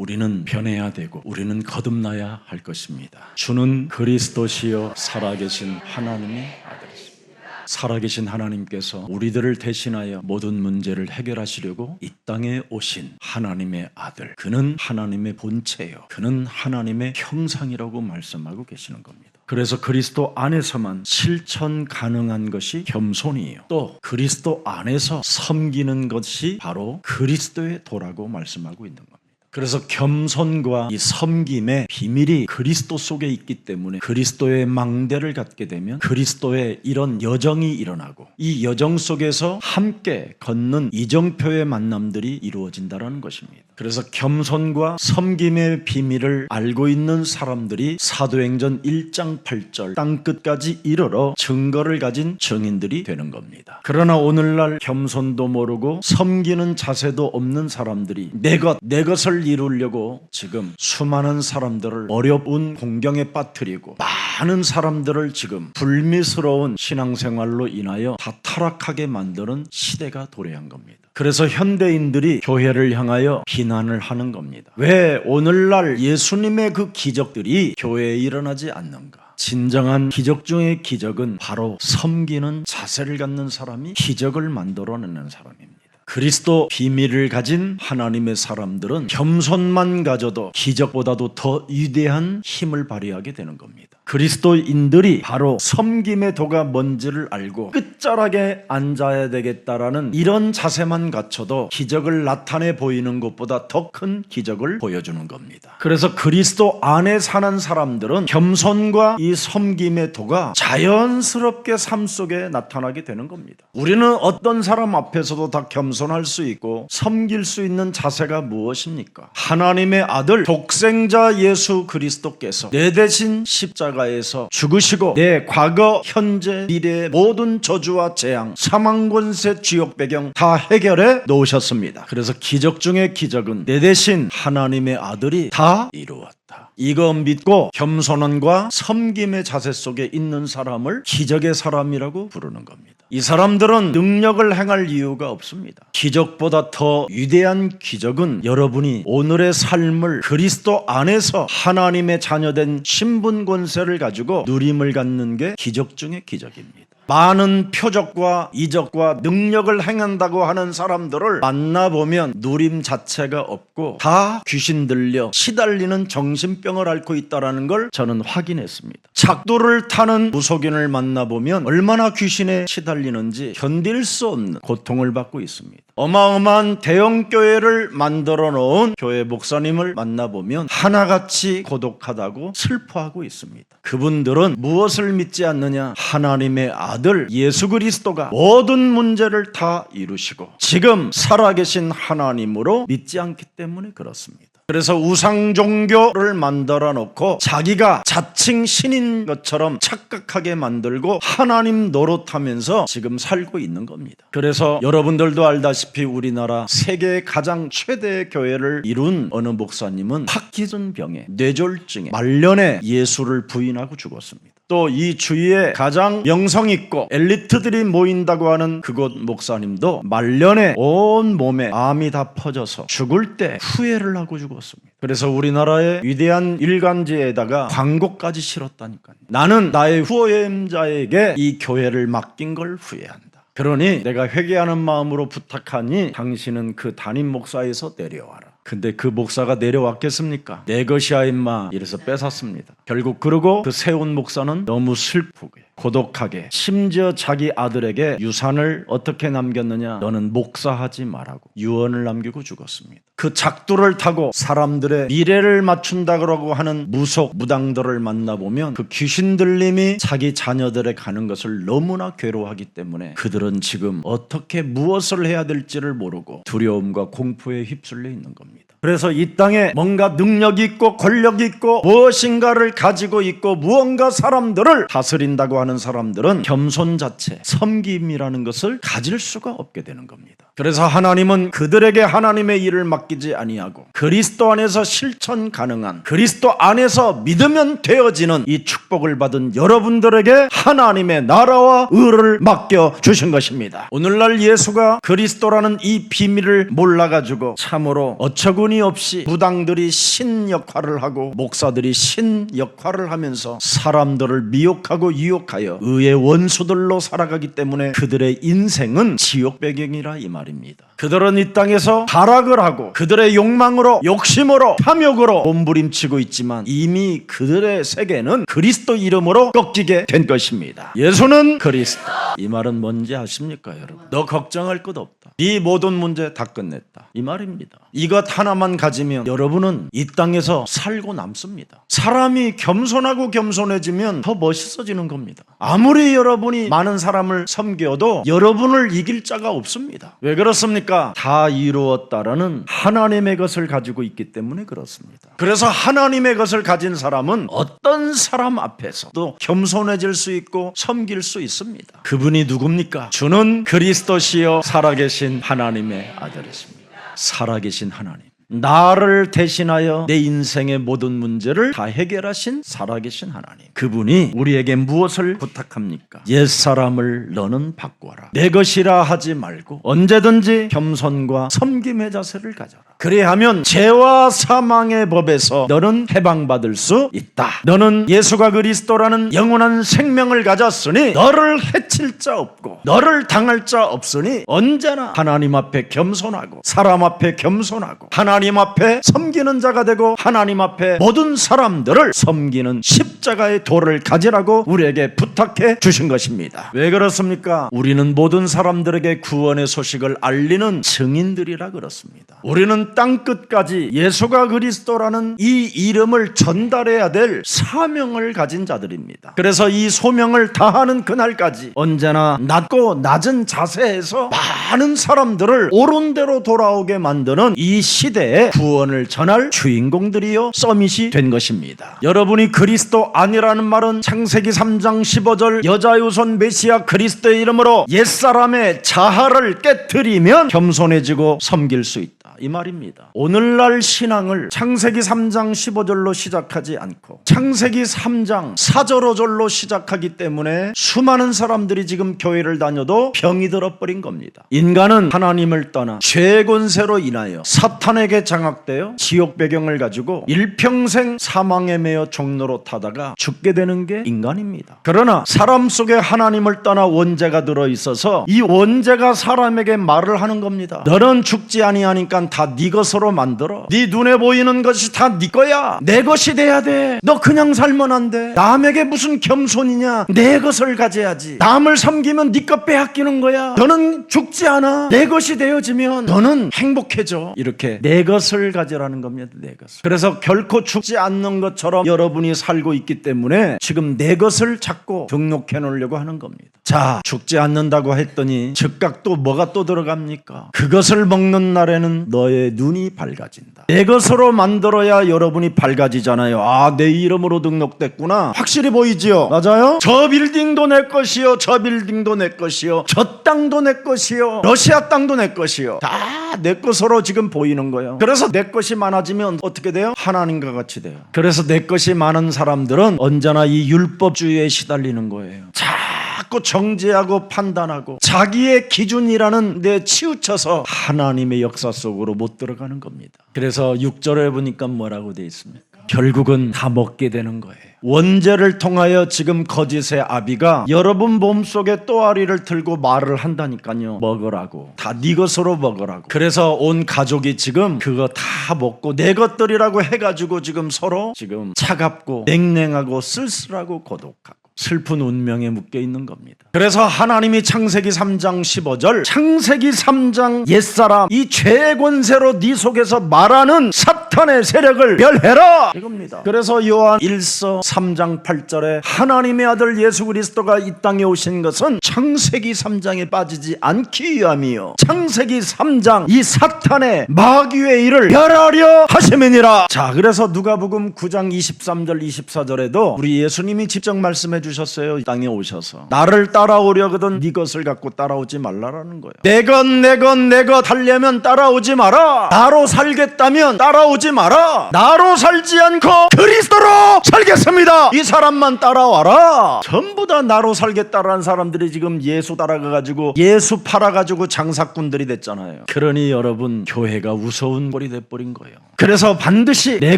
우리는 변해야 되고 우리는 거듭나야 할 것입니다. 주는 그리스도시요 살아계신 하나님의 아들이십니다. 살아계신 하나님께서 우리들을 대신하여 모든 문제를 해결하시려고 이 땅에 오신 하나님의 아들, 그는 하나님의 본체요, 그는 하나님의 형상이라고 말씀하고 계시는 겁니다. 그래서 그리스도 안에서만 실천 가능한 것이 겸손이에요. 또 그리스도 안에서 섬기는 것이 바로 그리스도의 도라고 말씀하고 있는 겁니다. 그래서 겸손과 이 섬김의 비밀이 그리스도 속에 있기 때문에 그리스도의 망대를 갖게 되면 그리스도의 이런 여정이 일어나고 이 여정 속에서 함께 걷는 이정표의 만남들이 이루어진다는 것입니다. 그래서 겸손과 섬김의 비밀을 알고 있는 사람들이 사도행전 1장 8절 땅끝까지 이르러 증거를 가진 증인들이 되는 겁니다. 그러나 오늘날 겸손도 모르고 섬기는 자세도 없는 사람들이 내 것을 이루려고 지금 수많은 사람들을 어려운 공경에 빠뜨리고 많은 사람들을 지금 불미스러운 신앙생활로 인하여 다 타락하게 만드는 시대가 도래한 겁니다. 그래서 현대인들이 교회를 향하여 비난을 하는 겁니다. 왜 오늘날 예수님의 그 기적들이 교회에 일어나지 않는가? 진정한 기적 중의 기적은 바로 섬기는 자세를 갖는 사람이 기적을 만들어내는 사람입니다. 그리스도 비밀을 가진 하나님의 사람들은 겸손만 가져도 기적보다도 더 위대한 힘을 발휘하게 되는 겁니다. 그리스도인들이 바로 섬김의 도가 뭔지를 알고 끝자락에 앉아야 되겠다라는 이런 자세만 갖춰도 기적을 나타내 보이는 것보다 더 큰 기적을 보여주는 겁니다. 그래서 그리스도 안에 사는 사람들은 겸손과 이 섬김의 도가 자연스럽게 삶 속에 나타나게 되는 겁니다. 우리는 어떤 사람 앞에서도 다 겸손할 수 있고 섬길 수 있는 자세가 무엇입니까? 하나님의 아들 독생자 예수 그리스도께서 내 대신 십자가에서 죽으시고 내 과거, 현재, 미래의 모든 저주와 재앙, 사망 권세, 지옥 배경 다 해결해 놓으셨습니다. 그래서 기적 중의 기적은 내 대신 하나님의 아들이 다 이루었다. 이거 믿고 겸손함과 섬김의 자세 속에 있는 사람을 기적의 사람이라고 부르는 겁니다. 이 사람들은 능력을 행할 이유가 없습니다. 기적보다 더 위대한 기적은 여러분이 오늘의 삶을 그리스도 안에서 하나님의 자녀된 신분 권세를 가지고 누림을 갖는 게 기적 중의 기적입니다. 많은 표적과 이적과 능력을 행한다고 하는 사람들을 만나보면 누림 자체가 없고 다 귀신 들려 시달리는 정신병을 앓고 있다는 걸 저는 확인했습니다. 작두를 타는 무속인을 만나보면 얼마나 귀신에 시달리는지 견딜 수 없는 고통을 받고 있습니다. 어마어마한 대형교회를 만들어 놓은 교회 목사님을 만나보면 하나같이 고독하다고 슬퍼하고 있습니다. 그분들은 무엇을 믿지 않느냐? 하나님의 아들 예수 그리스도가 모든 문제를 다 이루시고 지금 살아계신 하나님으로 믿지 않기 때문에 그렇습니다. 그래서 우상 종교를 만들어 놓고 자기가 자칭 신인 것처럼 착각하게 만들고 하나님 노릇하면서 지금 살고 있는 겁니다. 그래서 여러분들도 알다시피 우리나라 세계 가장 최대의 교회를 이룬 어느 목사님은 파킨슨 병에 뇌졸중에 말년에 예수를 부인하고 죽었습니다. 또 이 주위에 가장 명성 있고 엘리트들이 모인다고 하는 그곳 목사님도 말년에 온 몸에 암이 다 퍼져서 죽을 때 후회를 하고 죽었습니다. 그래서 우리나라의 위대한 일간지에다가 광고까지 실었다니까요. 나는 나의 후임자에게 이 교회를 맡긴 걸 후회한다. 그러니 내가 회개하는 마음으로 부탁하니 당신은 그 담임 목사에서 내려와라. 근데 그 목사가 내려왔겠습니까? 내 것이야 임마 이래서 뺏었습니다. 결국 그러고 그 세운 목사는 너무 슬프게 고독하게 심지어 자기 아들에게 유산을 어떻게 남겼느냐? 너는 목사하지 말라고 유언을 남기고 죽었습니다. 그 작두를 타고 사람들의 미래를 맞춘다고 하는 무속 무당들을 만나보면 그 귀신 들림이 자기 자녀들에 가는 것을 너무나 괴로워하기 때문에 그들은 지금 어떻게 무엇을 해야 될지를 모르고 두려움과 공포에 휩쓸려 있는 겁니다. 그래서 이 땅에 뭔가 능력이 있고 권력이 있고 무엇인가를 가지고 있고 무언가 사람들을 다스린다고 하는 사람들은 겸손 자체, 섬김이라는 것을 가질 수가 없게 되는 겁니다. 그래서 하나님은 그들에게 하나님의 일을 맡기지 아니하고 그리스도 안에서 실천 가능한 그리스도 안에서 믿으면 되어지는 이 축복을 받은 여러분들에게 하나님의 나라와 의를 맡겨 주신 것입니다. 오늘날 예수가 그리스도라는 이 비밀을 몰라가지고 참으로 어처구니 터무니없이 부당들이 신 역할을 하고 목사들이 신 역할을 하면서 사람들을 미혹하고 유혹하여 의의 원수들로 살아가기 때문에 그들의 인생은 지옥 배경이라 이 말입니다. 그들은 이 땅에서 타락을 하고 그들의 욕망으로 욕심으로 탐욕으로 몸부림치고 있지만 이미 그들의 세계는 그리스도 이름으로 꺾이게 된 것입니다. 예수는 그리스도. 이 말은 뭔지 아십니까 여러분? 너 걱정할 것 없다. 네 모든 문제 다 끝냈다. 이 말입니다. 이것 하나만 가지면 여러분은 이 땅에서 살고 남습니다. 사람이 겸손하고 겸손해지면 더 멋있어지는 겁니다. 아무리 여러분이 많은 사람을 섬겨도 여러분을 이길 자가 없습니다. 왜 그렇습니까? 다 이루었다라는 하나님의 것을 가지고 있기 때문에 그렇습니다. 그래서 하나님의 것을 가진 사람은 어떤 사람 앞에서도 겸손해질 수 있고 섬길 수 있습니다. 그분이 누굽니까? 주는 그리스도시요 살아계신 하나님의 아들이십니다. 살아계신 하나님, 나를 대신하여 내 인생의 모든 문제를 다 해결하신 살아계신 하나님, 그분이 우리에게 무엇을 부탁합니까? 옛사람을 너는 바꾸어라. 내 것이라 하지 말고 언제든지 겸손과 섬김의 자세를 가져라. 그리하면 죄와 사망의 법에서 너는 해방받을 수 있다. 너는 예수가 그리스도라는 영원한 생명을 가졌으니 너를 해칠 자 없고 너를 당할 자 없으니 언제나 하나님 앞에 겸손하고 사람 앞에 겸손하고 하나님 앞에 섬기는 자가 되고 하나님 앞에 모든 사람들을 섬기는 십자가의 도를 가지라고 우리에게 부탁해 주신 것입니다. 왜 그렇습니까? 우리는 모든 사람들에게 구원의 소식을 알리는 증인들이라 그렇습니다. 우리는 땅끝까지 예수가 그리스도라는 이 이름을 전달해야 될 사명을 가진 자들입니다. 그래서 이 소명을 다하는 그날까지 언제나 낮고 낮은 자세에서 많은 사람들을 옳은 대로 돌아오게 만드는 이 시대에 구원을 전할 주인공들이요 서밋이 된 것입니다. 여러분이 그리스도 아니라는 말은 창세기 3장 15절 여자유손 메시아 그리스도의 이름으로 옛사람의 자아를 깨트리면 겸손해지고 섬길 수 있다. 이 말입니다. 오늘날 신앙을 창세기 3장 15절로 시작하지 않고 창세기 3장 4절 5절로 시작하기 때문에 수많은 사람들이 지금 교회를 다녀도 병이 들어버린 겁니다. 인간은 하나님을 떠나 죄의 권세로 인하여 사탄에게 장악되어 지옥 배경을 가지고 일평생 사망에 매여 종로로 타다가 죽게 되는 게 인간입니다. 그러나 사람 속에 하나님을 떠나 원죄가 들어있어서 이 원죄가 사람에게 말을 하는 겁니다. 너는 죽지 아니하니까 다 네 것으로 만들어. 네 눈에 보이는 것이 다 네 거야. 내 것이 돼야 돼. 너 그냥 살면 안 돼. 남에게 무슨 겸손이냐. 내 것을 가져야지. 남을 섬기면 네 것 빼앗기는 거야. 너는 죽지 않아. 내 것이 되어지면 너는 행복해져. 이렇게 내 것을 가져라는 겁니다. 내 것을. 그래서 결코 죽지 않는 것처럼 여러분이 살고 있기 때문에 지금 내 것을 찾고 등록해 놓으려고 하는 겁니다. 자, 죽지 않는다고 했더니 즉각 또 뭐가 또 들어갑니까? 그것을 먹는 날에는 너의 눈이 밝아진다. 내 것으로 만들어야 여러분이 밝아지잖아요. 아, 내 이름으로 등록됐구나. 확실히 보이지요? 맞아요? 저 빌딩도 내 것이요, 저 빌딩도 내 것이요, 저 땅도 내 것이요, 러시아 땅도 내 것이요. 다 내 것으로 지금 보이는 거예요. 그래서 내 것이 많아지면 어떻게 돼요? 하나님과 같이 돼요. 그래서 내 것이 많은 사람들은 언제나 이 율법주의에 시달리는 거예요. 자꾸 정죄하고 판단하고 자기의 기준이라는 데 치우쳐서 하나님의 역사 속으로 못 들어가는 겁니다. 그래서 6절에 보니까 뭐라고 돼 있습니까? 결국은 다 먹게 되는 거예요. 원죄를 통하여 지금 거짓의 아비가 여러분 몸속에 또아리를 들고 말을 한다니까요. 먹으라고. 다 네 것으로 먹으라고. 그래서 온 가족이 지금 그거 다 먹고 내 것들이라고 해가지고 지금 서로 지금 차갑고 냉랭하고 쓸쓸하고 고독하고 슬픈 운명에 묶여 있는 겁니다. 그래서 하나님이 창세기 3장 15절 창세기 3장 옛사람 이 죄의 권세로 네 속에서 말하는 사탄의 세력을 멸해라 이겁니다. 그래서 요한 1서 3장 8절에 하나님의 아들 예수 그리스도가 이 땅에 오신 것은 창세기 3장에 빠지지 않기 위함이요 창세기 3장 이 사탄의 마귀의 일을 멸하려 하심이니라. 자, 그래서 누가복음 9장 23절 24절에도 우리 예수님이 직접 말씀해 주셨어요. 이 땅에 오셔서 나를 따라오려거든 네 것을 갖고 따라오지 말라라는 거예요. 내 것 하려면 따라오지 마라. 나로 살겠다면 따라오지 마라. 나로 살지 않고 그리스도로 살겠습니다. 이 사람만 따라와라. 전부 다 나로 살겠다라는 사람들이 지금 예수 따라가가지고 예수 팔아가지고 장사꾼들이 됐잖아요. 그러니 여러분, 교회가 우스운 꼴이 돼버린 거예요. 그래서 반드시 내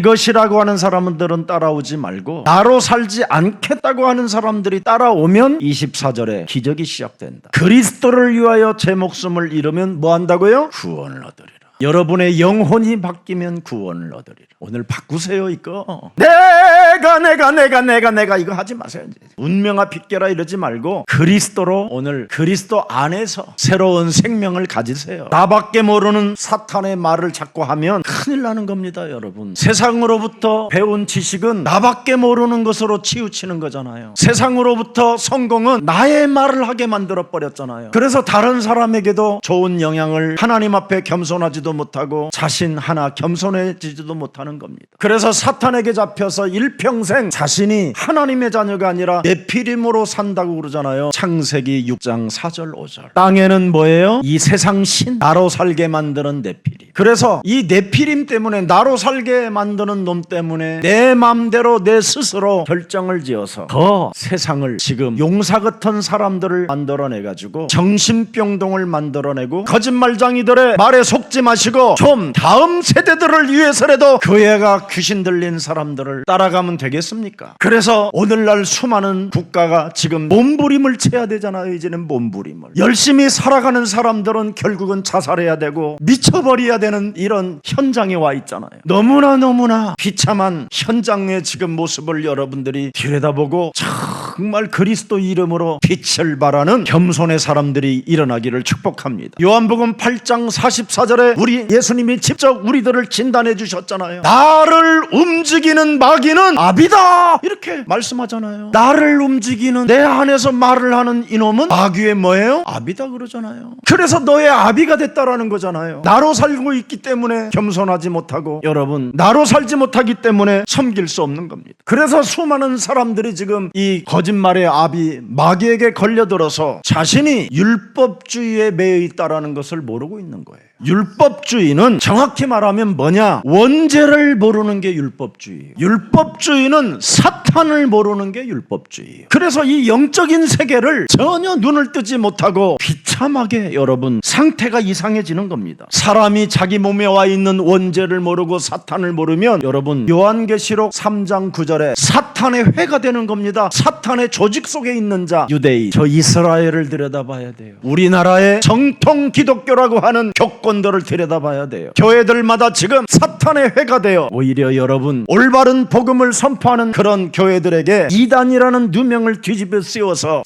것이라고 하는 사람들은 따라오지 말고 나로 살지 않겠다고 하는 사람들이 따라오면 24절에 기적이 시작된다. 그리스도를 위하여 제 목숨을 잃으면 뭐 한다고요? 구원을 얻으리라. 여러분의 영혼이 바뀌면 구원을 얻으리라. 오늘 바꾸세요. 이거 내가 이거 하지 마세요. 운명아 빗겨라 이러지 말고 그리스도로, 오늘 그리스도 안에서 새로운 생명을 가지세요. 나밖에 모르는 사탄의 말을 자꾸 하면 큰일 나는 겁니다. 여러분, 세상으로부터 배운 지식은 나밖에 모르는 것으로 치우치는 거잖아요. 세상으로부터 성공은 나의 말을 하게 만들어 버렸잖아요. 그래서 다른 사람에게도 좋은 영향을, 하나님 앞에 겸손하지도 못하고 자신 하나 겸손해지지도 못하는 겁니다. 그래서 사탄에게 잡혀서 일평생 자신이 하나님의 자녀가 아니라 네피림으로 산다고 그러잖아요. 창세기 6장 4절 5절. 땅에는 뭐예요? 이 세상 신, 나로 살게 만드는 네피림. 그래서 이 네피림 때문에, 나로 살게 만드는 놈 때문에 내 마음대로 내 스스로 결정을 지어서 더 세상을, 지금 용사 같은 사람들을 만들어내가지고 정신병동을 만들어내고 거짓말쟁이들의 말에 속지 마시고 좀 다음 세대들을 위해서라도 교회가 귀신 들린 사람들을 따라가면 되겠습니까? 그래서 오늘날 수많은 국가가 지금 몸부림을 쳐야 되잖아요. 이제는 몸부림을. 열심히 살아가는 사람들은 결국은 자살해야 되고 미쳐버려야 되는 이런 현장에 와 있잖아요. 너무나 비참한 현장의 지금 모습을 여러분들이 들여다보고 정말 그리스도 이름으로 빛을 발하는 겸손의 사람들이 일어나기를 축복합니다. 요한복음 8장 44절에 우리 예수님이 직접 우리들을 진단해 주셨잖아요. 나를 움직이는 마귀는 아비다, 이렇게 말씀하잖아요. 나를 움직이는, 내 안에서 말을 하는 이놈은 마귀의 뭐예요? 아비다 그러잖아요. 그래서 너의 아비가 됐다라는 거잖아요. 나로 살고 있기 때문에 겸손하지 못하고, 여러분, 나로 살지 못하기 때문에 섬길 수 없는 겁니다. 그래서 수많은 사람들이 지금 이 거짓말의 아비 마귀에게 걸려들어서 자신이 율법주의에 매여 있다라는 것을 모르고 있는 거예요. 율법주의는 정확히 말하면 뭐냐? 원죄를 모르는 게 율법주의예요. 율법주의는 사탄을 모르는 게 율법주의예요. 그래서 이 영적인 세계를 전혀 눈을 뜨지 못하고 비참하게, 여러분, 상태가 이상해지는 겁니다. 사람이 자기 몸에 와 있는 원죄를 모르고 사탄을 모르면, 여러분, 요한계시록 3장 9절에 사탄의 회가 되는 겁니다. 사탄의 조직 속에 있는 자, 유대인, 저 이스라엘을 들여다봐야 돼요. 우리나라의 정통 기독교라고 하는 교권들을 들여다봐야 돼요. 교회들마다 지금 사탄의 회가 되어 오히려 여러분, 올바른 복음을 선포하는 그런 교회들에게 이단이라는 누명을 뒤집어 씌워서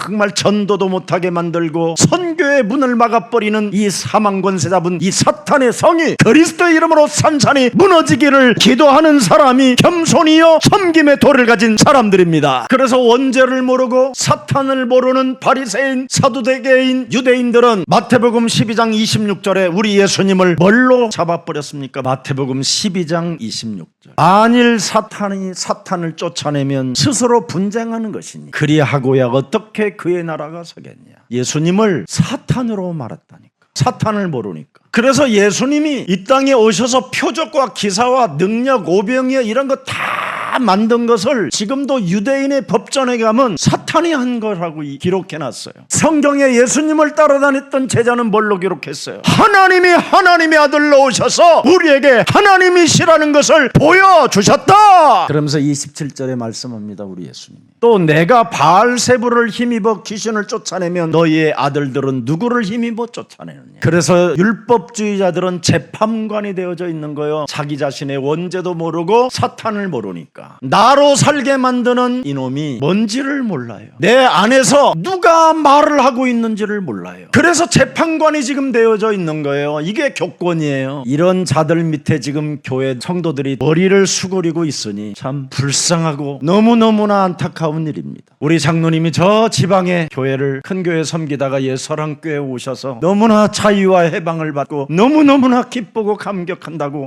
정말 전도도 못하게 만들고 선교의 문을 막아버리는 이 사망 권세 잡은 이 사탄의 성이 그리스도 이름으로 산산이 무너지기를 기도하는 사람이 겸손이요 섬김의 도를 가진 사람들입니다. 그래서 원죄를 모르고 사탄을 모르는 바리새인, 사두개인 유대인들은 마태복음 12장 26절에 우리 예수님을 뭘로 잡아버렸습니까? 마태복음 12장 26절. 만일 사탄이 사탄을 쫓아내면 스스로 분쟁하는 것이니 그리하고야 어떻게 그의 나라가 서겠냐. 예수님을 사탄으로 말했다니까. 사탄을 모르니까. 그래서 예수님이 이 땅에 오셔서 표적과 기사와 능력, 오병이어 이런 거 다 만든 것을 지금도 유대인의 법전에 가면 사탄이 한 거라고 기록해놨어요. 성경에 예수님을 따라다녔던 제자는 뭘로 기록했어요? 하나님이 하나님의 아들로 오셔서 우리에게 하나님이시라는 것을 보여주셨다. 그러면서 27절에 말씀합니다. 우리 예수님이 또 내가 바알세부를 힘입어 귀신을 쫓아내면 너희의 아들들은 누구를 힘입어 쫓아내느냐. 그래서 율법주의자들은 재판관이 되어져 있는 거예요. 자기 자신의 원죄도 모르고 사탄을 모르니까. 나로 살게 만드는 이놈이 뭔지를 몰라요. 내 안에서 누가 말을 하고 있는지를 몰라요. 그래서 재판관이 지금 되어져 있는 거예요. 이게 교권이에요. 이런 자들 밑에 지금 교회 성도들이 머리를 수그리고 있으니 참 불쌍하고 너무너무나 안타까운 일입니다. 우리 장로님이 저 지방의 교회를, 큰 교회 섬기다가 예서랑교회에 오셔서 너무나 자유와 해방을 받고 너무너무나 기쁘고 감격한다고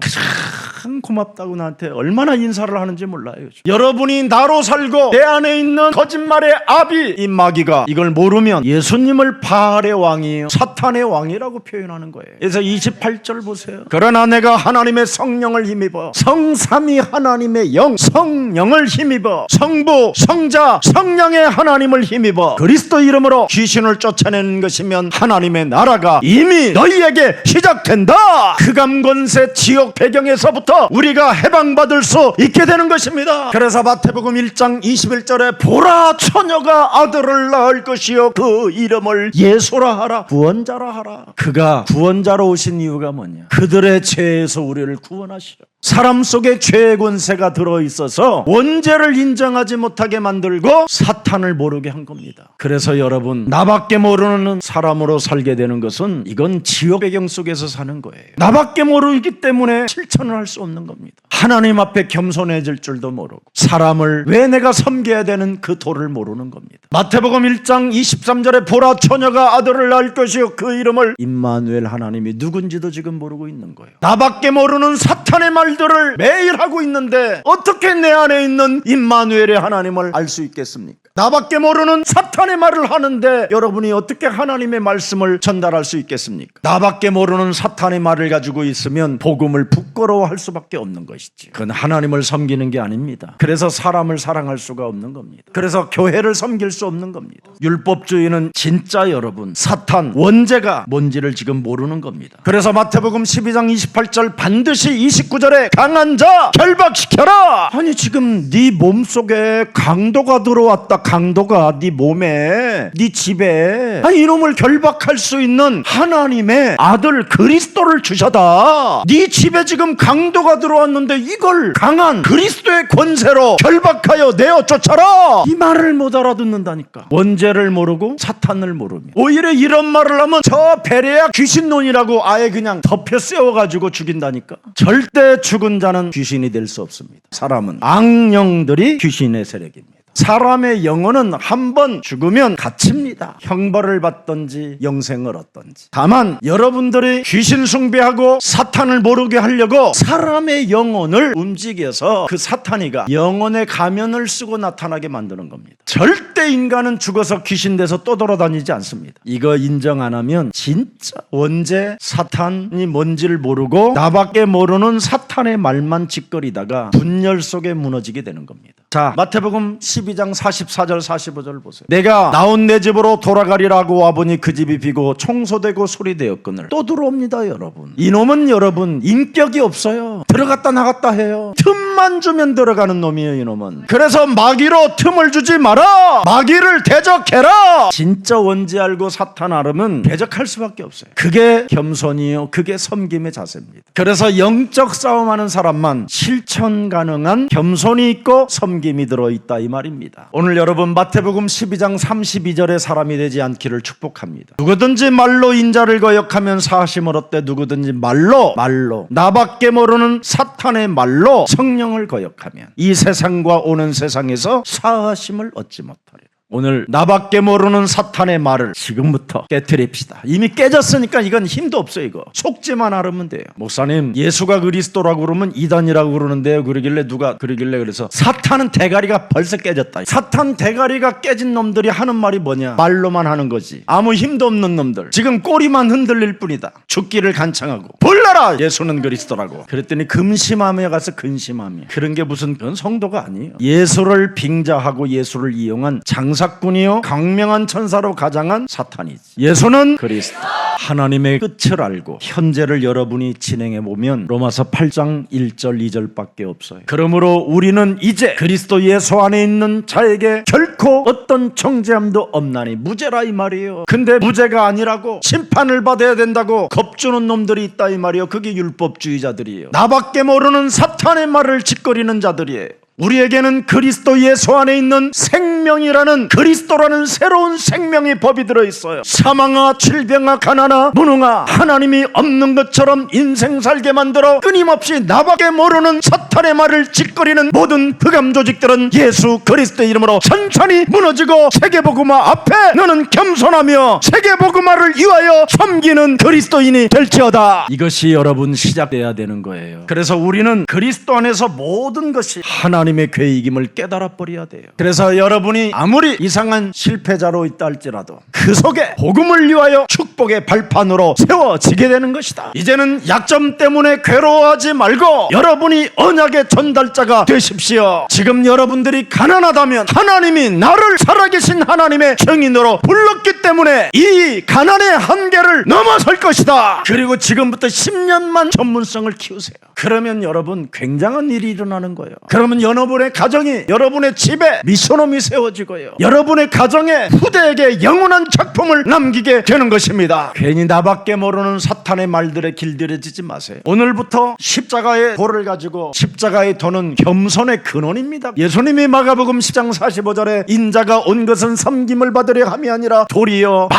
참 고맙다고 나한테 얼마나 인사를 하는지 몰라요. 여러분이 나로 살고 내 안에 있는 거짓말의 아비 이 마귀가 이걸 모르면 예수님을 바알의 왕이에요, 사탄의 왕이라고 표현하는 거예요. 그래서 28절 보세요. 그러나 내가 하나님의 성령을 힘입어, 성삼위 하나님의 영 성령을 힘입어, 성부 성자 성령의 하나님을 힘입어 그리스도 이름으로 귀신을 쫓아내는 것이면 하나님의 나라가 이미 너희에게 시작된다. 흑암 권세 지옥 배경에서부터 우리가 해방받을 수 있게 되는 것입니다. 그래서 마태복음 1장 21절에 보라 처녀가 아들을 낳을 것이요 그 이름을 예수라 하라, 구원자라 하라. 그가 구원자로 오신 이유가 뭐냐? 그들의 죄에서 우리를 구원하시려. 사람 속에 죄의 권세가 들어있어서 원죄를 인정하지 못하게 만들고 사탄을 모르게 한 겁니다. 그래서 여러분, 나밖에 모르는 사람으로 살게 되는 것은 이건 지옥 배경 속에서 사는 거예요. 나밖에 모르기 때문에 실천을 할 수 없는 겁니다. 하나님 앞에 겸손해질 줄도 모르고 사람을 왜 내가 섬겨야 되는 그 도를 모르는 겁니다. 마태복음 1장 23절에 보라 처녀가 아들을 낳을 것이요 그 이름을 임마누엘, 하나님이 누군지도 지금 모르고 있는 거예요. 나밖에 모르는 사탄의 말들을 매일 하고 있는데 어떻게 내 안에 있는 임마누엘의 하나님을 알 수 있겠습니까? 나밖에 모르는 사탄의 말을 하는데 여러분이 어떻게 하나님의 말씀을 전달할 수 있겠습니까? 나밖에 모르는 사탄의 말을 가지고 있으면 복음을 부끄러워할 수밖에 없는 것이지. 그건 하나님을 섬기는 게 아닙니다. 그래서 사람을 사랑할 수가 없는 겁니다. 그래서 교회를 섬길 수 없는 겁니다. 율법주의는 진짜 여러분 사탄 원죄가 뭔지를 지금 모르는 겁니다. 그래서 마태복음 12장 28절 반드시 29절에 강한 자 결박시켜라. 아니 지금 네 몸속에 강도가 들어왔다. 강도가 네 몸에, 네 집에, 아니 이놈을 결박할 수 있는 하나님의 아들 그리스도를 주셔다. 네 집에 지금 강도가 들어왔는데 이걸 강한 그리스도의 권세로 결박하여 내어 쫓아라. 이 말을 못 알아듣는다니까. 원죄를 모르고 사탄을 모르면 오히려 이런 말을 하면 저 베레아 귀신론이라고 아예 그냥 덮여 세워가지고 죽인다니까. 절대 죽은 자는 귀신이 될 수 없습니다. 사람은 악령들이 귀신의 세력입니다. 사람의 영혼은 한번 죽으면 갇힙니다. 형벌을 받든지 영생을 얻든지. 다만 여러분들이 귀신 숭배하고 사탄을 모르게 하려고 사람의 영혼을 움직여서 그 사탄이가 영혼의 가면을 쓰고 나타나게 만드는 겁니다. 절대 인간은 죽어서 귀신 돼서 또 돌아다니지 않습니다. 이거 인정 안 하면 진짜 원죄 사탄이 뭔지를 모르고 나밖에 모르는 사탄의 말만 짓거리다가 분열 속에 무너지게 되는 겁니다. 자, 마태복음 12장 44절 45절 보세요. 내가 나온 내 집으로 돌아가리라고 와보니 그 집이 비고 청소되고 소리되었거늘. 또 들어옵니다 여러분. 이놈은 여러분 인격이 없어요. 들어갔다 나갔다 해요. 틈만 주면 들어가는 놈이에요 이놈은. 그래서 마귀로 틈을 주지 마라. 마귀를 대적해라. 진짜 원죄 알고 사탄 알으면 대적할 수밖에 없어요. 그게 겸손이요, 그게 섬김의 자세입니다. 그래서 영적 싸움하는 사람만 실천 가능한 겸손이 있고 섬김이 들어있다 이 말입니다. 오늘 여러분 마태복음 12장 32절의 사람이 되지 않기를 축복합니다. 누구든지 말로 인자를 거역하면 사하심을 얻되 누구든지 말로 나밖에 모르는 사탄의 말로 성령을 거역하면 이 세상과 오는 세상에서 사하심을 얻지 못하리라. 오늘 나밖에 모르는 사탄의 말을 지금부터 깨트립시다. 이미 깨졌으니까 이건 힘도 없어요. 이거 속지만 알으면 돼요. 목사님 예수가 그리스도라고 그러면 이단이라고 그러는데요. 그러길래 누가 그러길래 그래서 사탄은 대가리가 벌써 깨졌다. 사탄 대가리가 깨진 놈들이 하는 말이 뭐냐? 말로만 하는 거지. 아무 힘도 없는 놈들. 지금 꼬리만 흔들릴 뿐이다. 죽기를 간청하고 볼라라 예수는 그리스도라고. 그랬더니 금심함에 가서 근심함이. 그런 게 무슨 그런 성도가 아니에요. 예수를 빙자하고 예수를 이용한 장사꾼이요 강명한 천사로 가장한 사탄이지. 예수는 그리스도. 하나님의 끝을 알고 현재를 여러분이 진행해 보면 로마서 8장 1절 2절밖에 없어요. 그러므로 우리는 이제 그리스도 예수 안에 있는 자에게 결코 어떤 정죄함도 없나니 무죄라 이 말이에요. 근데 무죄가 아니라고 심판을 받아야 된다고 겁주는 놈들이 있다 이 말이에요. 그게 율법주의자들이에요. 나밖에 모르는 사탄의 말을 짓거리는 자들이에요. 우리에게는 그리스도 예수 안에 있는 생명 생명이라는 그리스도라는 새로운 생명의 법이 들어있어요. 사망아 질병아 가난아 무능아 하나님이 없는 것처럼 인생 살게 만들어 끊임없이 나밖에 모르는 사탄의 말을 짓거리는 모든 흑암 조직들은 예수 그리스도의 이름으로 천천히 무너지고 세계복음화 앞에 너는 겸손하며 세계복음화를 위하여 섬기는 그리스도인이 될지어다. 이것이 여러분 시작돼야 되는 거예요. 그래서 우리는 그리스도 안에서 모든 것이 하나님의 계획임을 깨달아 버려야 돼요. 그래서 여러분이 아무리 이상한 실패자로 있다 할지라도 그 속에 복음을 위하여 축복의 발판으로 세워지게 되는 것이다. 이제는 약점 때문에 괴로워하지 말고 여러분이 언약의 전달자가 되십시오. 지금 여러분들이 가난하다면 하나님이 나를 살아계신 하나님의 증인으로 불렀기 때문에 이 가난의 한계를 넘어설 것이다. 그리고 지금부터 10년만 전문성을 키우세요. 그러면 여러분 굉장한 일이 일어나는 거예요. 그러면 여러분의 가정이 여러분의 집에 미션홈이 세워지고요. 여러분의 가정에 후대에게 영원한 작품을 남기게 되는 것입니다. 괜히 나밖에 모르는 사탄의 말들에 길들여지지 마세요. 오늘부터 십자가의 도를 가지고 십자가의 도는 겸손의 근원입니다. 예수님이 마가복음 10장 45절에 인자가 온 것은 섬김을 받으려 함이 아니라 도리어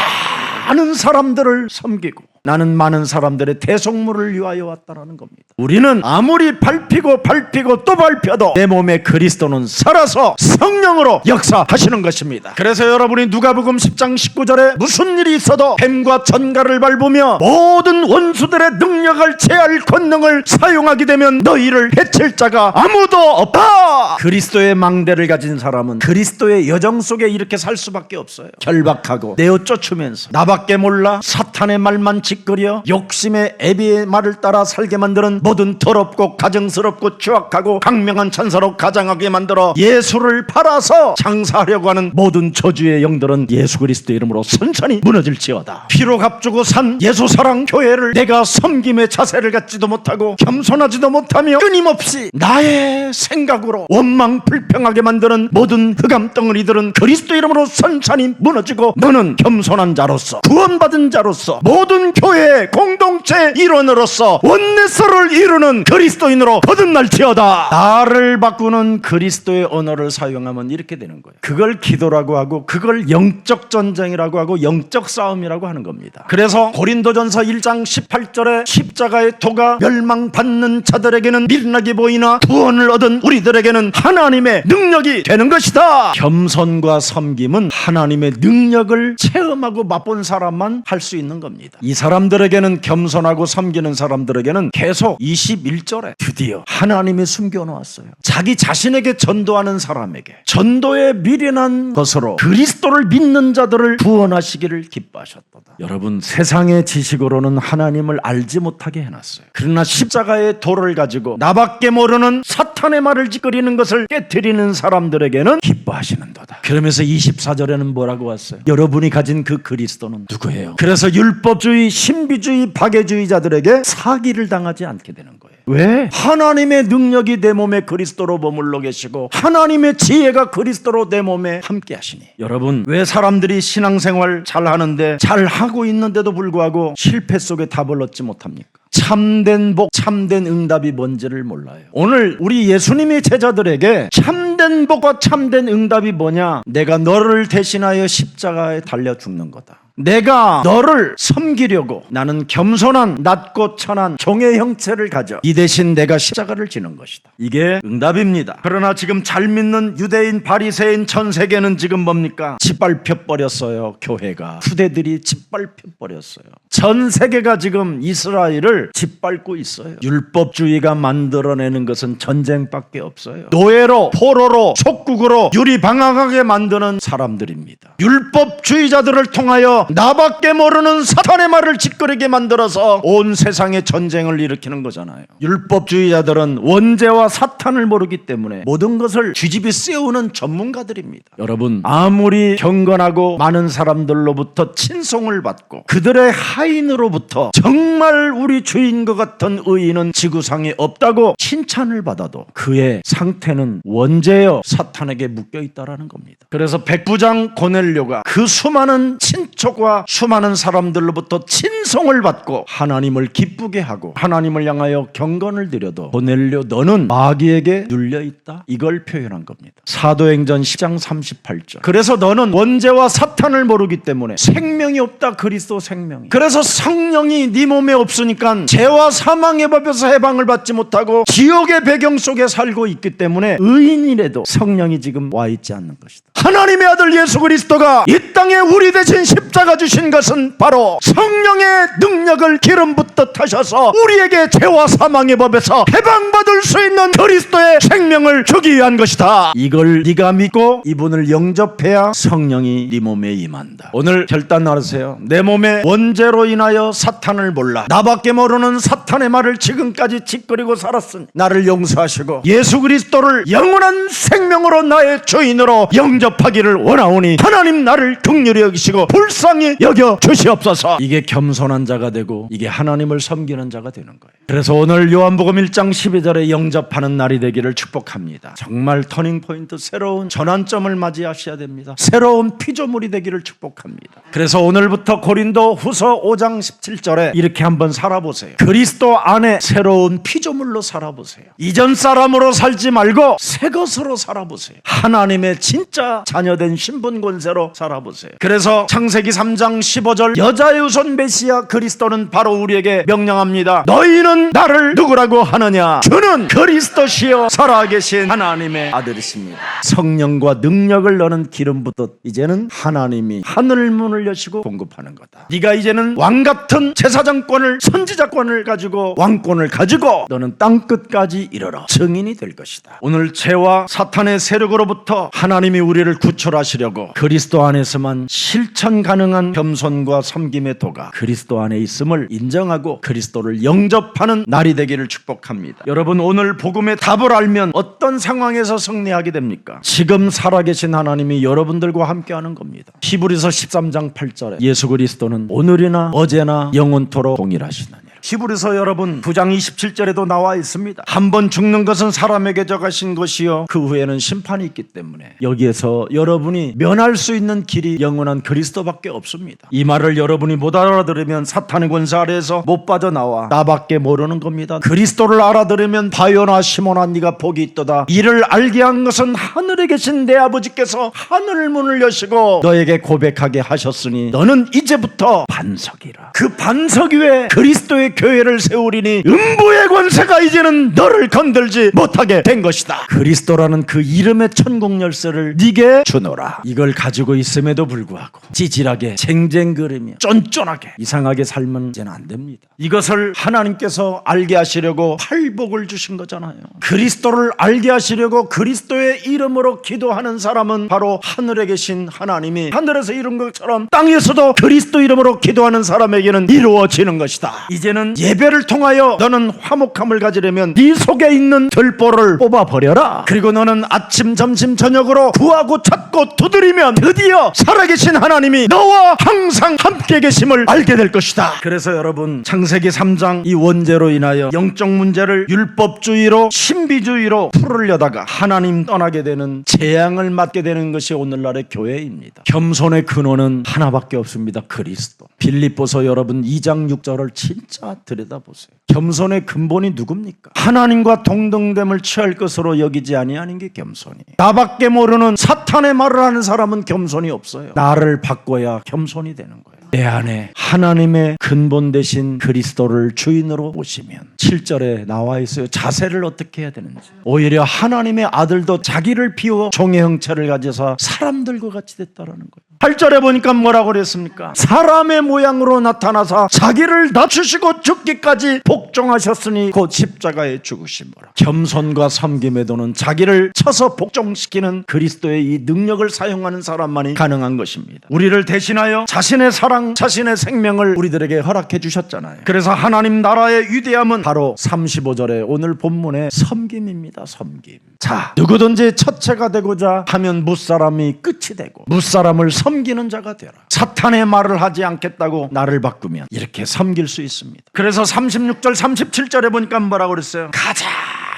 많은 사람들을 섬기고 나는 많은 사람들의 대속물을 위하여 왔다라는 겁니다. 우리는 아무리 밟히고 또 밟혀도 내 몸에 그리스도는 살아서 성령으로 역사하시는 것입니다. 그래서 여러분이 누가복음 10장 19절에 무슨 일이 있어도 뱀과 전갈을 밟으며 모든 원수들의 능력을 제할 권능을 사용하게 되면 너희를 해칠 자가 아무도 없다. 그리스도의 망대를 가진 사람은 그리스도의 여정 속에 이렇게 살 수밖에 없어요. 결박하고 내어 쫓으면서 나밖에 몰라 사탄의 말만 짓거려 욕심의 애비의 말을 따라 살게 만드는 모든 더럽고 가증스럽고 추악하고 강명한 천사로 가장하게 만들어 예수를 팔아서 장사하려고 하는 모든 저주의 영들은 예수 그리스도의 이름으로 선천히 무너질지어다. 피로 값주고 산 예수 사랑 교회를 내가 섬김의 자세를 갖지도 못하고 겸손하지도 못하며 끊임없이 나의 생각으로 원망 불평하게 만드는 모든 흑암 덩어리들은 그리스도 이름으로 선천히 무너지고 너는 겸손한 자로서 구원받은 자로서 모든 교회의 공동체 일원으로서 원내서를 이루는 그리스도인으로 거듭날지어다. 나를 바꾸는 그리스도의 언어를 사용하면 이렇게 되는 거예요. 그걸 기도라고 하고 그걸 영적 전쟁이라고 하고 영적 싸움이라고 하는 겁니다. 그래서 고린도전서 1장 18절에 십자가의 도가 멸망받는 자들에게는 미련하게 보이나 구원을 얻은 우리들에게는 하나님의 능력이 되는 것이다. 겸손과 섬김은 하나님의 능력을 체험하고 맛본 사람만 할 수 있는 겁니다. 이 사람들에게는 겸손하고 섬기는 사람들에게는 계속 21절에 드디어 하나님이 숨겨놓았어요. 자기 자신에게 전도하는 사람에게 전도에 미련한 것으로 그리스도를 믿는 자들을 구원하시기를 기뻐하셨도다. 여러분 세상의 지식으로는 하나님을 알지 못하게 해놨어요. 그러나 십자가의 도를 가지고 나밖에 모르는 사탄의 말을 짓거리는 것을 깨트리는 사람들에게는 기뻐하시는도다. 그러면서 24절에는 뭐라고 왔어요? 여러분이 가진 그 그리스도는 누구예요? 그래서 율법주의, 신비주의, 박애주의자들에게 사기를 당하지 않게 되는 거예요. 왜? 하나님의 능력이 내 몸에 그리스도로 머물러 계시고 하나님의 지혜가 그리스도로 내 몸에 함께 하시니. 여러분 왜 사람들이 신앙생활 잘하는데 잘하고 있는데도 불구하고 실패 속에 답을 얻지 못합니까? 참된 복, 참된 응답이 뭔지를 몰라요. 오늘 우리 예수님의 제자들에게 참된 복과 참된 응답이 뭐냐? 내가 너를 대신하여 십자가에 달려 죽는 거다. 내가 너를 섬기려고 나는 겸손한 낮고 천한 종의 형체를 가져 이 대신 내가 십자가를 지는 것이다. 이게 응답입니다. 그러나 지금 잘 믿는 유대인 바리새인 전 세계는 지금 뭡니까? 짓밟혀 버렸어요. 교회가 후대들이 짓밟혀 버렸어요. 전 세계가 지금 이스라엘을 짓밟고 있어요. 율법주의가 만들어내는 것은 전쟁밖에 없어요. 노예로 포로로 속국으로 유리방황하게 만드는 사람들입니다. 율법주의자들을 통하여 나밖에 모르는 사탄의 말을 짓거리게 만들어서 온 세상에 전쟁을 일으키는 거잖아요. 율법주의자들은 원죄와 사탄을 모르기 때문에 모든 것을 뒤집이 씌우는 전문가들입니다. 여러분 아무리 경건하고 많은 사람들로부터 친송을 받고 그들의 하인으로부터 정말 우리 주인과 같은 의인은 지구상에 없다고 칭찬을 받아도 그의 상태는 원죄여 사탄에게 묶여 있다라는 겁니다. 그래서 백부장 고넬료가 그 수많은 친족 민족과 수많은 사람들로부터 친송을 받고 하나님을 기쁘게 하고 하나님을 향하여 경건을 드려도 고넬료 너는 마귀에게 눌려있다, 이걸 표현한 겁니다. 사도행전 10장 38절. 그래서 너는 원죄와 사탄을 모르기 때문에 생명이 없다, 그리스도 생명이. 그래서 성령이 네 몸에 없으니까 죄와 사망의 법에서 해방을 받지 못하고 지옥의 배경 속에 살고 있기 때문에 의인이라도 성령이 지금 와 있지 않는 것이다. 하나님의 아들 예수 그리스도가 이 땅에 우리 대신 십자가 주신 것은 바로 성령의 능력을 기름 붓듯 하셔서 우리에게 죄와 사망의 법에서 해방받을 수 있는 그리스도의 생명을 주기 위한 것이다. 이걸 네가 믿고 이분을 영접해야 성령이 네 몸에 임한다. 오늘 결단 나누세요. 내 몸에 원죄로 인하여 사탄을 몰라 나밖에 모르는 사탄의 말을 지금까지 짓거리고 살았으니 나를 용서하시고 예수 그리스도를 영원한 생명으로 나의 주인으로 영접하기를 원하오니 하나님 나를 긍휼히 여기시고 불쌍히 여겨 주시옵소서. 이게 겸손한 자가 되고 이게 하나님을 섬기는 자가 되는 거예요. 그래서 오늘 요한복음 1장 12절에 영접하는 날이 되기를 축복합니다. 정말 터닝포인트, 새로운 전환점을 맞이하셔야 됩니다. 새로운 피조물이 되기를 축복합니다. 그래서 오늘부터 고린도 후서 5장 17절에 이렇게 한번 살아보세요. 그리스도 안에 새로운 피조물로 살아보세요. 이전 사람으로 살지 말고 새 것으로 살아보세요. 하나님의 진짜 자녀된 신분 권세로 살아보세요. 그래서 창세기 3장 15절 여자의 후손 메시아 그리스도는 바로 우리에게 명령합니다. 너희는 나를 누구라고 하느냐? 주는 그리스도시요 살아계신 하나님의 아들이십니다. 성령과 능력을 너는 기름 붓듯 이제는 하나님이 하늘 문을 여시고 공급하는 거다. 네가 이제는 왕같은 제사장권을, 선지자권을 가지고 왕권을 가지고 너는 땅끝까지 이르러 증인이 될 것이다. 오늘 죄와 사탄의 세력으로부터 하나님이 우리를 구출하시려고 그리스도 안에서만 실천 가능한 겸손과 섬김의 도가 그리스도 안에 있음을 인정하고 그리스도를 영접하는 날이 되기를 축복합니다. 여러분, 오늘 복음의 답을 알면 어떤 상황에서 승리하게 됩니까? 지금 살아계신 하나님이 여러분들과 함께하는 겁니다. 히브리서 13장 8절에 예수 그리스도는 오늘이나 어제나 영원토록 동일하시나니. 히브리서 여러분 9장 27절에도 나와 있습니다. 한 번 죽는 것은 사람에게 정하신 것이요 그 후에는 심판이 있기 때문에 여기에서 여러분이 면할 수 있는 길이 영원한 그리스도밖에 없습니다. 이 말을 여러분이 못 알아들으면 사탄의 권세 아래에서 못 빠져나와 나밖에 모르는 겁니다. 그리스도를 알아들으면 바요나 시몬아 네가 복이 있도다. 이를 알게 한 것은 하늘에 계신 내 아버지께서 하늘 문을 여시고 너에게 고백하게 하셨으니 너는 이제부터 반석이라. 그 반석 위에 그리스도의 교회를 세우리니 음부의 권세가 이제는 너를 건들지 못하게 된 것이다. 그리스도라는 그 이름의 천국 열쇠를 네게 주노라. 이걸 가지고 있음에도 불구하고 찌질하게 쟁쟁거리며 쫀쫀하게 이상하게 살면 이제는 안 됩니다. 이것을 하나님께서 알게 하시려고 팔복을 주신 거잖아요. 그리스도를 알게 하시려고 그리스도의 이름으로 기도하는 사람은 바로 하늘에 계신 하나님이 하늘에서 이룬 것처럼 땅에서도 그리스도 이름으로 기도하는 사람에게는 이루어지는 것이다. 이제는 예배를 통하여 너는 화목함을 가지려면 네 속에 있는 들보를 뽑아버려라. 그리고 너는 아침 점심 저녁으로 구하고 찾고 두드리면 드디어 살아계신 하나님이 너와 항상 함께 계심을 알게 될 것이다. 그래서 여러분 창세기 3장 이 원죄로 인하여 영적 문제를 율법주의로 신비주의로 풀으려다가 하나님 떠나게 되는 재앙을 맞게 되는 것이 오늘날의 교회입니다. 겸손의 근원은 하나밖에 없습니다. 그리스도. 빌립보서 여러분 2장 6절을 진짜 들여다보세요. 겸손의 근본이 누굽니까? 하나님과 동등됨을 취할 것으로 여기지 아니하는 게 겸손이에요. 나밖에 모르는 사탄의 말을 하는 사람은 겸손이 없어요. 나를 바꿔야 겸손이 되는 거예요. 내 안에 하나님의 근본 되신 그리스도를 주인으로 모시면 7절에 나와 있어요. 자세를 어떻게 해야 되는지. 오히려 하나님의 아들도 자기를 비워 종의 형체를 가져서 사람들과 같이 됐다라는 거예요. 8절에 보니까 뭐라고 그랬습니까? 사람의 모양으로 나타나서 자기를 낮추시고 죽기까지 복종하셨으니 곧 십자가에 죽으심이라. 겸손과 섬김의 도는 자기를 쳐서 복종시키는 그리스도의 이 능력을 사용하는 사람만이 가능한 것입니다. 우리를 대신하여 자신의 사랑, 자신의 생명을 우리들에게 허락해 주셨잖아요. 그래서 하나님 나라의 위대함은 바로 35절에 오늘 본문의 섬김입니다. 섬김. 자, 누구든지 첫째가 되고자 하면 무사람이 끝이 되고 무사람을 섬기는 자가 되라. 사탄의 말을 하지 않겠다고 나를 바꾸면 이렇게 섬길 수 있습니다. 그래서 36절 37절에 보니까 뭐라고 그랬어요? 가자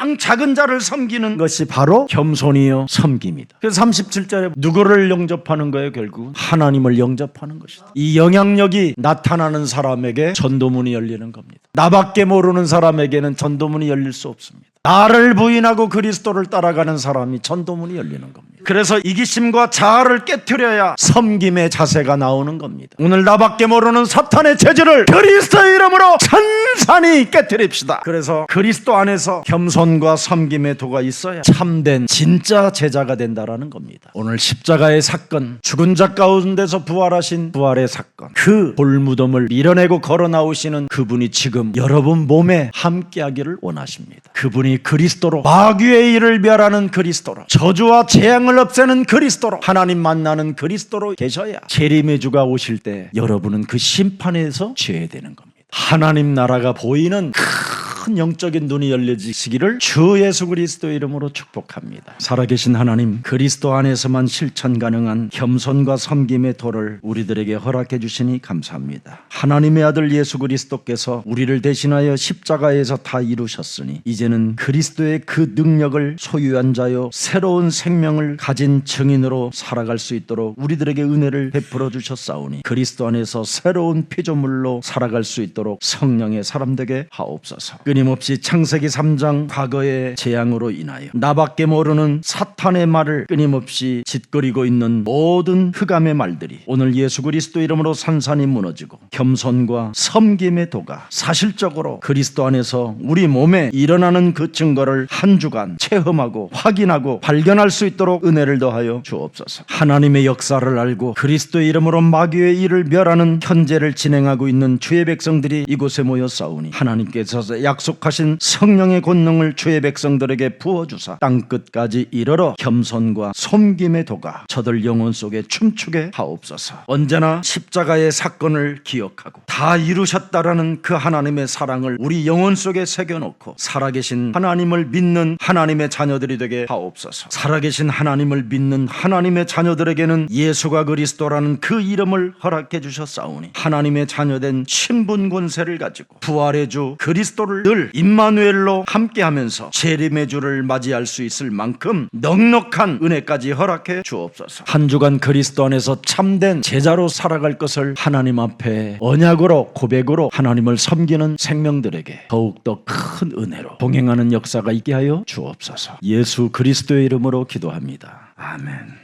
가장 작은 자를 섬기는 것이 바로 겸손이요 섬김이다. 그래서 37절에 누구를 영접하는 거예요? 결국은 하나님을 영접하는 것이다. 이 영향력이 나타나는 사람에게 전도문이 열리는 겁니다. 나밖에 모르는 사람에게는 전도문이 열릴 수 없습니다. 나를 부인하고 그리스도를 따라가는 사람이 전도문이 열리는 겁니다. 그래서 이기심과 자아를 깨트려야 섬김의 자세가 나오는 겁니다. 오늘 나밖에 모르는 사탄의 재주를 그리스도의 이름으로 찬찬히 깨트립시다. 그래서 그리스도 안에서 겸손과 섬김의 도가 있어야 참된 진짜 제자가 된다라는 겁니다. 오늘 십자가의 사건, 죽은 자 가운데서 부활하신 부활의 사건, 그 볼무덤을 밀어내고 걸어 나오시는 그분이 지금 여러분 몸에 함께하기를 원하십니다. 그분이 그리스도로 마귀의 일을 멸하는 그리스도로 저주와 재앙을 없애는 그리스도로 하나님 만나는 그리스도로 계셔야 재림의 주가 오실 때 여러분은 그 심판에서 죄되는 겁니다. 하나님 나라가 보이는 큰 영적인 눈이 열려지시기를 주 예수 그리스도의 이름으로 축복합니다. 살아계신 하나님, 그리스도 안에서만 실천 가능한 겸손과 섬김의 도를 우리들에게 허락해 주시니 감사합니다. 하나님의 아들 예수 그리스도께서 우리를 대신하여 십자가에서 다 이루셨으니 이제는 그리스도의 그 능력을 소유한 자요 새로운 생명을 가진 증인으로 살아갈 수 있도록 우리들에게 은혜를 베풀어 주셨사오니 그리스도 안에서 새로운 피조물로 살아갈 수 있도록 성령의 사람 되게 하옵소서. 끊임없이 창세기 3장 과거의 재앙으로 인하여 나밖에 모르는 사탄의 말을 끊임없이 짓거리고 있는 모든 흑암의 말들이 오늘 예수 그리스도 이름으로 산산이 무너지고 겸손과 섬김의 도가 사실적으로 그리스도 안에서 우리 몸에 일어나는 그 증거를 한 주간 체험하고 확인하고 발견할 수 있도록 은혜를 더하여 주옵소서. 하나님의 역사를 알고 그리스도의 이름으로 마귀의 일을 멸하는 현재를 진행하고 있는 주의 백성들이 이곳에 모여 싸우니 하나님께서 약속하신 성령의 권능을 주의 백성들에게 부어주사 땅끝까지 이르러 겸손과 섬김의 도가 저들 영혼 속에 춤추게 하옵소서. 언제나 십자가의 사건을 기억하고 다 이루셨다라는 그 하나님의 사랑을 우리 영혼 속에 새겨놓고 살아계신 하나님을 믿는 하나님의 자녀들이 되게 하옵소서. 살아계신 하나님을 믿는 하나님의 자녀들에게는 예수가 그리스도라는 그 이름을 허락해 주셨사오니 하나님의 자녀된 신분 권세를 가지고 부활의 주 그리스도를 늘 임마누엘로 함께하면서 재림의 주를 맞이할 수 있을 만큼 넉넉한 은혜까지 허락해 주옵소서. 한 주간 그리스도 안에서 참된 제자로 살아갈 것을 하나님 앞에 언약으로 고백으로 하나님을 섬기는 생명들에게 더욱더 큰 은혜로 동행하는 역사가 있게 하여 주옵소서. 예수 그리스도의 이름으로 기도합니다. 아멘.